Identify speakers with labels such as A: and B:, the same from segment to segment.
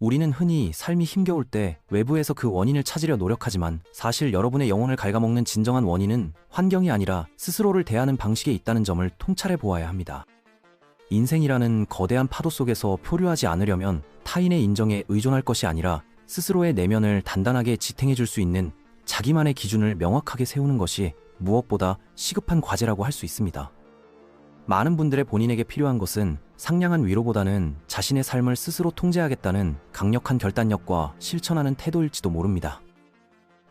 A: 우리는 흔히 삶이 힘겨울 때 외부에서 그 원인을 찾으려 노력하지만 사실 여러분의 영혼을 갉아먹는 진정한 원인은 환경이 아니라 스스로를 대하는 방식에 있다는 점을 통찰해 보아야 합니다. 인생이라는 거대한 파도 속에서 표류하지 않으려면 타인의 인정에 의존할 것이 아니라 스스로의 내면을 단단하게 지탱해 줄 수 있는 자기만의 기준을 명확하게 세우는 것이 무엇보다 시급한 과제라고 할 수 있습니다. 많은 분들의 본인에게 필요한 것은 상냥한 위로보다는 자신의 삶을 스스로 통제하겠다는 강력한 결단력과 실천하는 태도일지도 모릅니다.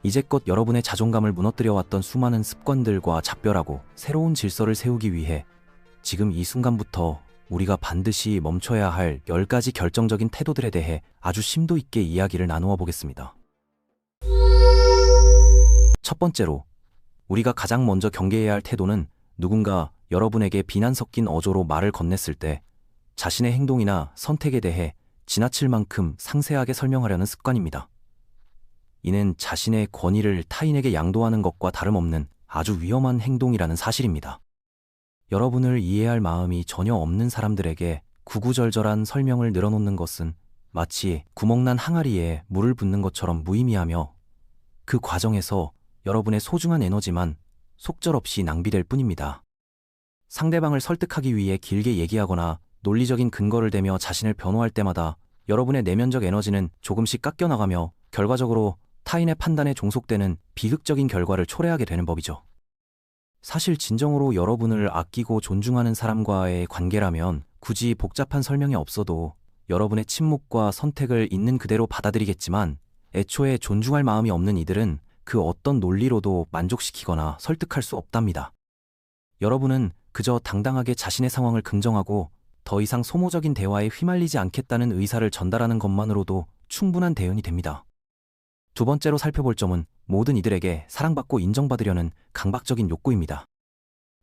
A: 이제껏 여러분의 자존감을 무너뜨려왔던 수많은 습관들과 작별하고 새로운 질서를 세우기 위해 지금 이 순간부터 우리가 반드시 멈춰야 할 10가지 결정적인 태도들에 대해 아주 심도 있게 이야기를 나누어 보겠습니다. 첫 번째로, 우리가 가장 먼저 경계해야 할 태도는 누군가 여러분에게 비난 섞인 어조로 말을 건넸을 때 자신의 행동이나 선택에 대해 지나칠 만큼 상세하게 설명하려는 습관입니다. 이는 자신의 권위를 타인에게 양도하는 것과 다름없는 아주 위험한 행동이라는 사실입니다. 여러분을 이해할 마음이 전혀 없는 사람들에게 구구절절한 설명을 늘어놓는 것은 마치 구멍난 항아리에 물을 붓는 것처럼 무의미하며 그 과정에서 여러분의 소중한 에너지만 속절없이 낭비될 뿐입니다. 상대방을 설득하기 위해 길게 얘기하거나 논리적인 근거를 대며 자신을 변호할 때마다 여러분의 내면적 에너지는 조금씩 깎여나가며 결과적으로 타인의 판단에 종속되는 비극적인 결과를 초래하게 되는 법이죠. 사실 진정으로 여러분을 아끼고 존중하는 사람과의 관계라면 굳이 복잡한 설명이 없어도 여러분의 침묵과 선택을 있는 그대로 받아들이겠지만 애초에 존중할 마음이 없는 이들은 그 어떤 논리로도 만족시키거나 설득할 수 없답니다. 여러분은 그저 당당하게 자신의 상황을 긍정하고 더 이상 소모적인 대화에 휘말리지 않겠다는 의사를 전달하는 것만으로도 충분한 대응이 됩니다. 두 번째로 살펴볼 점은 모든 이들에게 사랑받고 인정받으려는 강박적인 욕구입니다.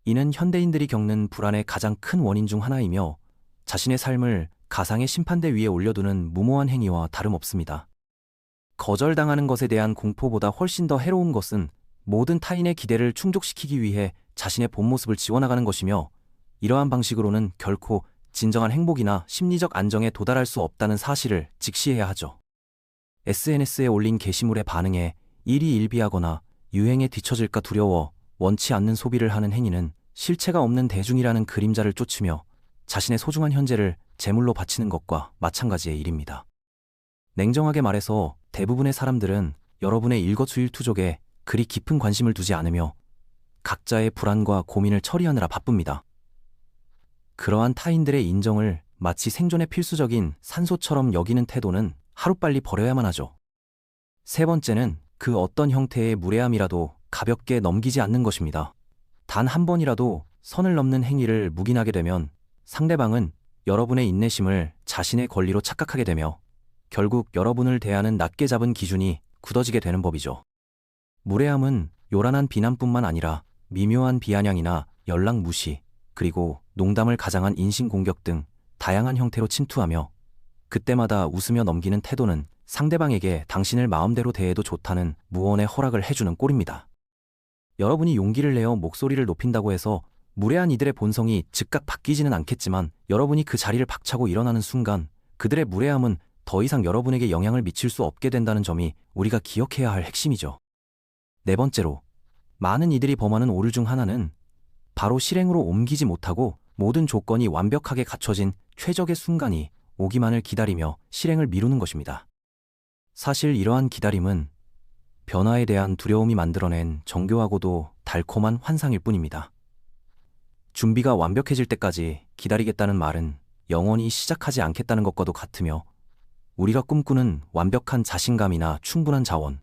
A: 이는 현대인들이 겪는 불안의 가장 큰 원인 중 하나이며 자신의 삶을 가상의 심판대 위에 올려두는 무모한 행위와 다름없습니다. 거절당하는 것에 대한 공포보다 훨씬 더 해로운 것은 모든 타인의 기대를 충족시키기 위해 자신의 본 모습을 지워나가는 것이며 이러한 방식으로는 결코 진정한 행복이나 심리적 안정에 도달할 수 없다는 사실을 직시해야 하죠. SNS에 올린 게시물에 반응해 일희일비하거나 유행에 뒤처질까 두려워 원치 않는 소비를 하는 행위는 실체가 없는 대중이라는 그림자를 쫓으며 자신의 소중한 현재를 제물로 바치는 것과 마찬가지의 일입니다. 냉정하게 말해서 대부분의 사람들은 여러분의 일거수일투족에 그리 깊은 관심을 두지 않으며 각자의 불안과 고민을 처리하느라 바쁩니다. 그러한 타인들의 인정을 마치 생존의 필수적인 산소처럼 여기는 태도는 하루빨리 버려야만 하죠. 세 번째는 그 어떤 형태의 무례함이라도 가볍게 넘기지 않는 것입니다. 단 한 번이라도 선을 넘는 행위를 묵인하게 되면 상대방은 여러분의 인내심을 자신의 권리로 착각하게 되며 결국 여러분을 대하는 낮게 잡은 기준이 굳어지게 되는 법이죠. 무례함은 요란한 비난뿐만 아니라 미묘한 비아냥이나 연락 무시, 그리고 농담을 가장한 인신공격 등 다양한 형태로 침투하며 그때마다 웃으며 넘기는 태도는 상대방에게 당신을 마음대로 대해도 좋다는 무언의 허락을 해주는 꼴입니다. 여러분이 용기를 내어 목소리를 높인다고 해서 무례한 이들의 본성이 즉각 바뀌지는 않겠지만 여러분이 그 자리를 박차고 일어나는 순간 그들의 무례함은 더 이상 여러분에게 영향을 미칠 수 없게 된다는 점이 우리가 기억해야 할 핵심이죠. 네 번째로, 많은 이들이 범하는 오류 중 하나는 바로 실행으로 옮기지 못하고 모든 조건이 완벽하게 갖춰진 최적의 순간이 오기만을 기다리며 실행을 미루는 것입니다. 사실 이러한 기다림은 변화에 대한 두려움이 만들어낸 정교하고도 달콤한 환상일 뿐입니다. 준비가 완벽해질 때까지 기다리겠다는 말은 영원히 시작하지 않겠다는 것과도 같으며 우리가 꿈꾸는 완벽한 자신감이나 충분한 자원,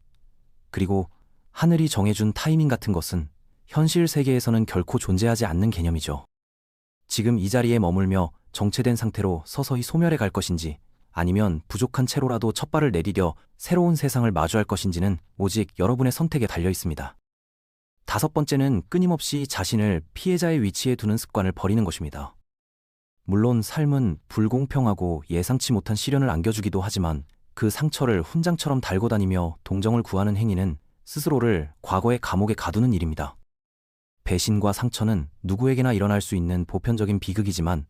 A: 그리고 하늘이 정해준 타이밍 같은 것은 현실 세계에서는 결코 존재하지 않는 개념이죠. 지금 이 자리에 머물며 정체된 상태로 서서히 소멸해 갈 것인지 아니면 부족한 채로라도 첫 발을 내디뎌 새로운 세상을 마주할 것인지는 오직 여러분의 선택에 달려 있습니다. 다섯 번째는 끊임없이 자신을 피해자의 위치에 두는 습관을 버리는 것입니다. 물론 삶은 불공평하고 예상치 못한 시련을 안겨주기도 하지만 그 상처를 훈장처럼 달고 다니며 동정을 구하는 행위는 스스로를 과거의 감옥에 가두는 일입니다. 배신과 상처는 누구에게나 일어날 수 있는 보편적인 비극이지만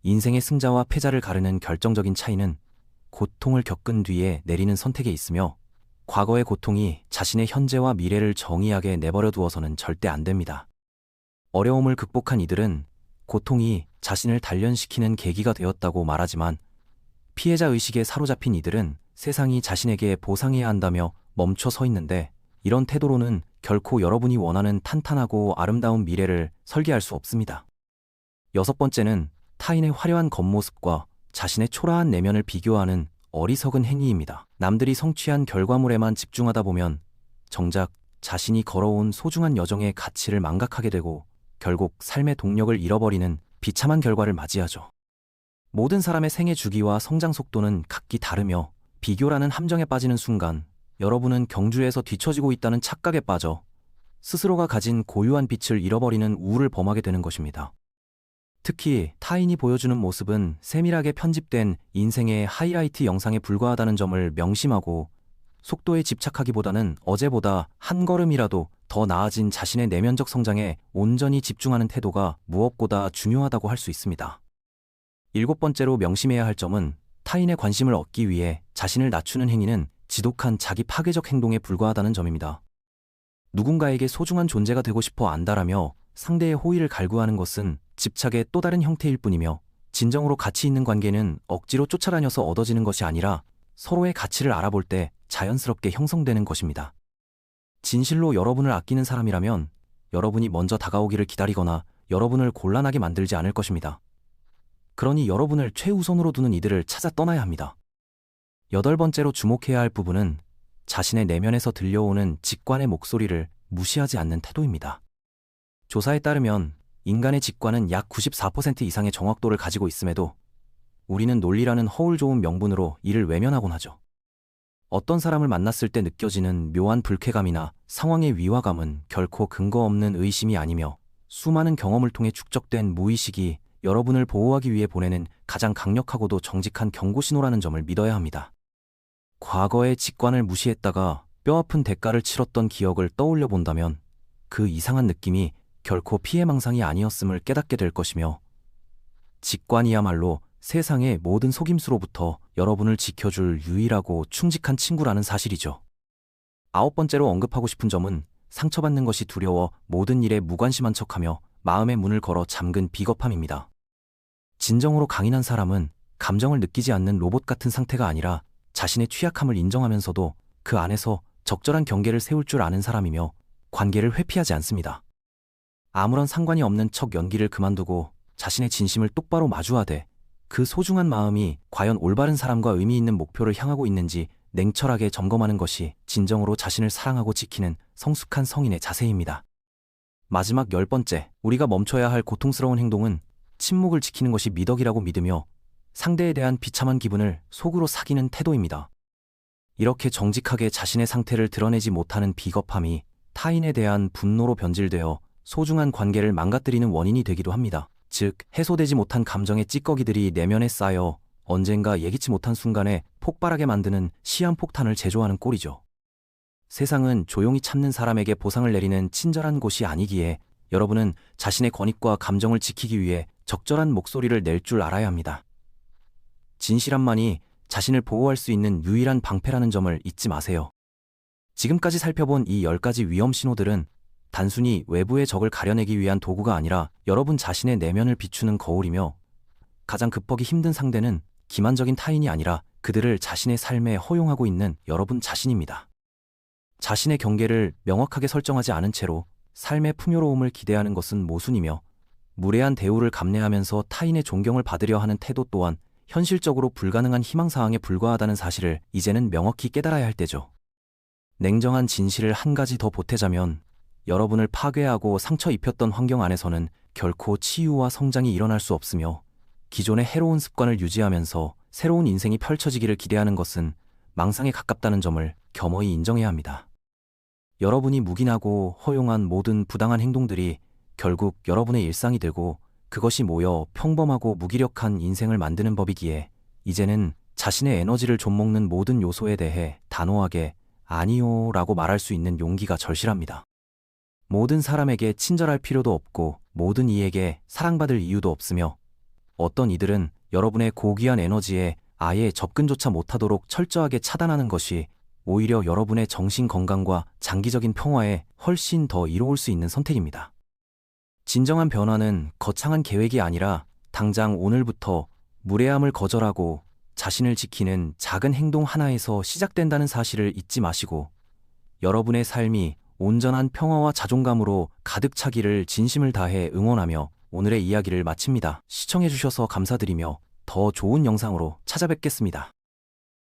A: 인생의 승자와 패자를 가르는 결정적인 차이는 고통을 겪은 뒤에 내리는 선택에 있으며 과거의 고통이 자신의 현재와 미래를 정의하게 내버려 두어서는 절대 안 됩니다. 어려움을 극복한 이들은 고통이 자신을 단련시키는 계기가 되었다고 말하지만 피해자 의식에 사로잡힌 이들은 세상이 자신에게 보상해야 한다며 멈춰 서 있는데 이런 태도로는 결코 여러분이 원하는 탄탄하고 아름다운 미래를 설계할 수 없습니다. 여섯 번째는 타인의 화려한 겉모습과 자신의 초라한 내면을 비교하는 어리석은 행위입니다. 남들이 성취한 결과물에만 집중하다 보면 정작 자신이 걸어온 소중한 여정의 가치를 망각하게 되고 결국 삶의 동력을 잃어버리는 비참한 결과를 맞이하죠. 모든 사람의 생애 주기와 성장 속도는 각기 다르며 비교라는 함정에 빠지는 순간 여러분은 경주에서 뒤처지고 있다는 착각에 빠져 스스로가 가진 고유한 빛을 잃어버리는 우울을 범하게 되는 것입니다. 특히 타인이 보여주는 모습은 세밀하게 편집된 인생의 하이라이트 영상에 불과하다는 점을 명심하고 속도에 집착하기보다는 어제보다 한 걸음이라도 더 나아진 자신의 내면적 성장에 온전히 집중하는 태도가 무엇보다 중요하다고 할 수 있습니다. 일곱 번째로 명심해야 할 점은 타인의 관심을 얻기 위해 자신을 낮추는 행위는 지독한 자기 파괴적 행동에 불과하다는 점입니다. 누군가에게 소중한 존재가 되고 싶어 안다라며 상대의 호의를 갈구하는 것은 집착의 또 다른 형태일 뿐이며 진정으로 가치 있는 관계는 억지로 쫓아다녀서 얻어지는 것이 아니라 서로의 가치를 알아볼 때 자연스럽게 형성되는 것입니다. 진실로 여러분을 아끼는 사람이라면 여러분이 먼저 다가오기를 기다리거나 여러분을 곤란하게 만들지 않을 것입니다. 그러니 여러분을 최우선으로 두는 이들을 찾아 떠나야 합니다. 여덟 번째로 주목해야 할 부분은 자신의 내면에서 들려오는 직관의 목소리를 무시하지 않는 태도입니다. 조사에 따르면 인간의 직관은 약 94% 이상의 정확도를 가지고 있음에도 우리는 논리라는 허울 좋은 명분으로 이를 외면하곤 하죠. 어떤 사람을 만났을 때 느껴지는 묘한 불쾌감이나 상황의 위화감은 결코 근거 없는 의심이 아니며 수많은 경험을 통해 축적된 무의식이 여러분을 보호하기 위해 보내는 가장 강력하고도 정직한 경고신호라는 점을 믿어야 합니다. 과거의 직관을 무시했다가 뼈아픈 대가를 치렀던 기억을 떠올려 본다면 그 이상한 느낌이 결코 피해망상이 아니었음을 깨닫게 될 것이며 직관이야말로 세상의 모든 속임수로부터 여러분을 지켜줄 유일하고 충직한 친구라는 사실이죠. 아홉 번째로 언급하고 싶은 점은 상처받는 것이 두려워 모든 일에 무관심한 척하며 마음의 문을 걸어 잠근 비겁함입니다. 진정으로 강인한 사람은 감정을 느끼지 않는 로봇 같은 상태가 아니라 자신의 취약함을 인정하면서도 그 안에서 적절한 경계를 세울 줄 아는 사람이며 관계를 회피하지 않습니다. 아무런 상관이 없는 척 연기를 그만두고 자신의 진심을 똑바로 마주하되 그 소중한 마음이 과연 올바른 사람과 의미 있는 목표를 향하고 있는지 냉철하게 점검하는 것이 진정으로 자신을 사랑하고 지키는 성숙한 성인의 자세입니다. 마지막 열 번째, 우리가 멈춰야 할 고통스러운 행동은 침묵을 지키는 것이 미덕이라고 믿으며 상대에 대한 비참한 기분을 속으로 사귀는 태도입니다. 이렇게 정직하게 자신의 상태를 드러내지 못하는 비겁함이 타인에 대한 분노로 변질되어 소중한 관계를 망가뜨리는 원인이 되기도 합니다. 즉, 해소되지 못한 감정의 찌꺼기들이 내면에 쌓여 언젠가 예기치 못한 순간에 폭발하게 만드는 시한폭탄을 제조하는 꼴이죠. 세상은 조용히 참는 사람에게 보상을 내리는 친절한 곳이 아니기에 여러분은 자신의 권익과 감정을 지키기 위해 적절한 목소리를 낼 줄 알아야 합니다. 진실함만이 자신을 보호할 수 있는 유일한 방패라는 점을 잊지 마세요. 지금까지 살펴본 이 10가지 위험 신호들은 단순히 외부의 적을 가려내기 위한 도구가 아니라 여러분 자신의 내면을 비추는 거울이며 가장 극복이 힘든 상대는 기만적인 타인이 아니라 그들을 자신의 삶에 허용하고 있는 여러분 자신입니다. 자신의 경계를 명확하게 설정하지 않은 채로 삶의 풍요로움을 기대하는 것은 모순이며 무례한 대우를 감내하면서 타인의 존경을 받으려 하는 태도 또한 현실적으로 불가능한 희망사항에 불과하다는 사실을 이제는 명확히 깨달아야 할 때죠. 냉정한 진실을 한 가지 더 보태자면 여러분을 파괴하고 상처 입혔던 환경 안에서는 결코 치유와 성장이 일어날 수 없으며 기존의 해로운 습관을 유지하면서 새로운 인생이 펼쳐지기를 기대하는 것은 망상에 가깝다는 점을 겸허히 인정해야 합니다. 여러분이 묵인하고 허용한 모든 부당한 행동들이 결국 여러분의 일상이 되고 그것이 모여 평범하고 무기력한 인생을 만드는 법이기에 이제는 자신의 에너지를 좀먹는 모든 요소에 대해 단호하게 아니요 라고 말할 수 있는 용기가 절실합니다. 모든 사람에게 친절할 필요도 없고 모든 이에게 사랑받을 이유도 없으며 어떤 이들은 여러분의 고귀한 에너지에 아예 접근조차 못하도록 철저하게 차단하는 것이 오히려 여러분의 정신 건강과 장기적인 평화에 훨씬 더 이로울 수 있는 선택입니다. 진정한 변화는 거창한 계획이 아니라 당장 오늘부터 무례함을 거절하고 자신을 지키는 작은 행동 하나에서 시작된다는 사실을 잊지 마시고, 여러분의 삶이 온전한 평화와 자존감으로 가득 차기를 진심을 다해 응원하며 오늘의 이야기를 마칩니다. 시청해주셔서 감사드리며 더 좋은 영상으로 찾아뵙겠습니다.